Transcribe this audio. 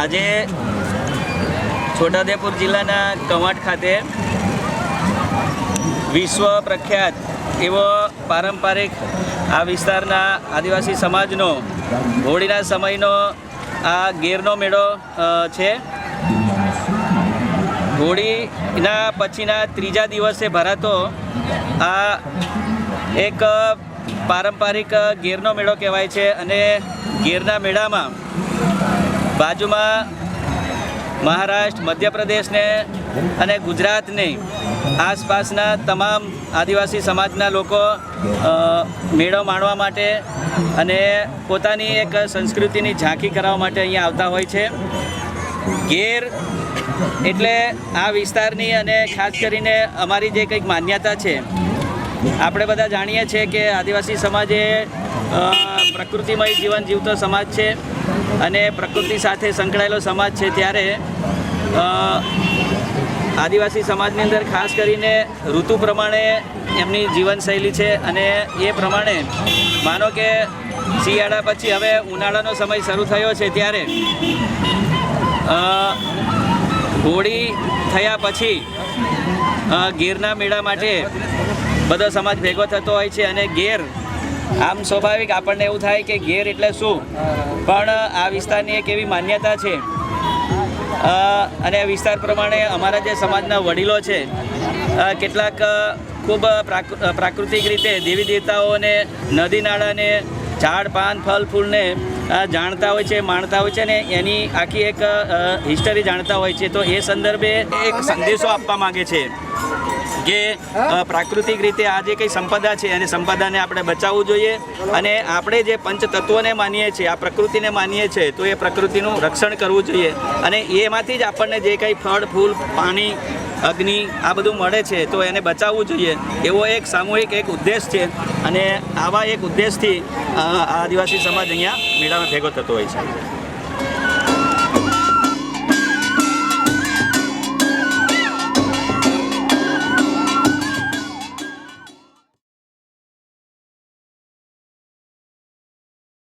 આજે છોટાઉદેપુર જિલ્લાના કવાંટ ખાતે વિશ્વ પ્રખ્યાત એવો પારંપરિક આ વિસ્તારના આદિવાસી સમાજનો હોળીના સમયનો આ ગેરનો મેળો છે. હોળીના પછીના ત્રીજા દિવસે ભરાતો આ એક પારંપરિક ગેરનો મેળો કહેવાય છે. અને ગેરના મેળામાં બાજુમાં મહારાષ્ટ્ર, મધ્યપ્રદેશને અને ગુજરાતની આસપાસના તમામ આદિવાસી સમાજના લોકો મેળો માણવા માટે અને પોતાની એક સંસ્કૃતિની ઝાંખી કરાવવા માટે અહીંયા આવતા હોય છે. ગેર એટલે આ વિસ્તારની અને ખાસ કરીને અમારી જે કંઈક માન્યતા છે, આપણે બધા જાણીએ છીએ કે આદિવાસી સમાજ એ પ્રકૃતિમય જીવન જીવતો સમાજ છે અને પ્રકૃતિ સાથે સંકળાયેલો સમાજ છે. ત્યારે આદિવાસી સમાજની અંદર ખાસ કરીને ઋતુ પ્રમાણે એમની જીવનશૈલી છે. અને એ પ્રમાણે માનો કે શિયાળા પછી હવે ઉનાળાનો સમય શરૂ થયો છે, ત્યારે હોળી થયા પછી ગેરના મેળા માટે બધો સમાજ ભેગો થતો હોય છે. અને ગેર આમ સ્વાભાવિક આપણને એવું થાય કે ગેર એટલે શું, પણ આ વિસ્તારની એક એવી માન્યતા છે અને વિસ્તાર પ્રમાણે અમારા જે સમાજના વડીલો છે, કેટલાક ખૂબ પ્રાકૃતિક રીતે દેવી દેવતાઓને, નદી નાળાને, ઝાડ પાન ફળ ફૂલને જાણતા હોય છે, માણતા હોય છે અને એની આખી એક હિસ્ટરી જાણતા હોય છે. તો એ સંદર્ભે એક સંદેશો આપવા માગે છે કે પ્રાકૃતિક રીતે આ જે કંઈ સંપદા છે અને સંપદાને આપણે બચાવવું જોઈએ. અને આપણે જે પંચતત્વોને માનીએ છીએ, આ પ્રકૃતિને માનીએ છીએ, તો એ પ્રકૃતિનું રક્ષણ કરવું જોઈએ. અને એમાંથી જ આપણને જે કંઈ ફળ ફૂલ, પાણી, અગ્નિ આ બધું મળે છે, તો એને બચાવવું જોઈએ. એવો એક સામૂહિક એક ઉદ્દેશ છે. અને આવા એક ઉદ્દેશથી આદિવાસી સમાજ અહીંયા મેળામાં ભેગો થતો હોય છે.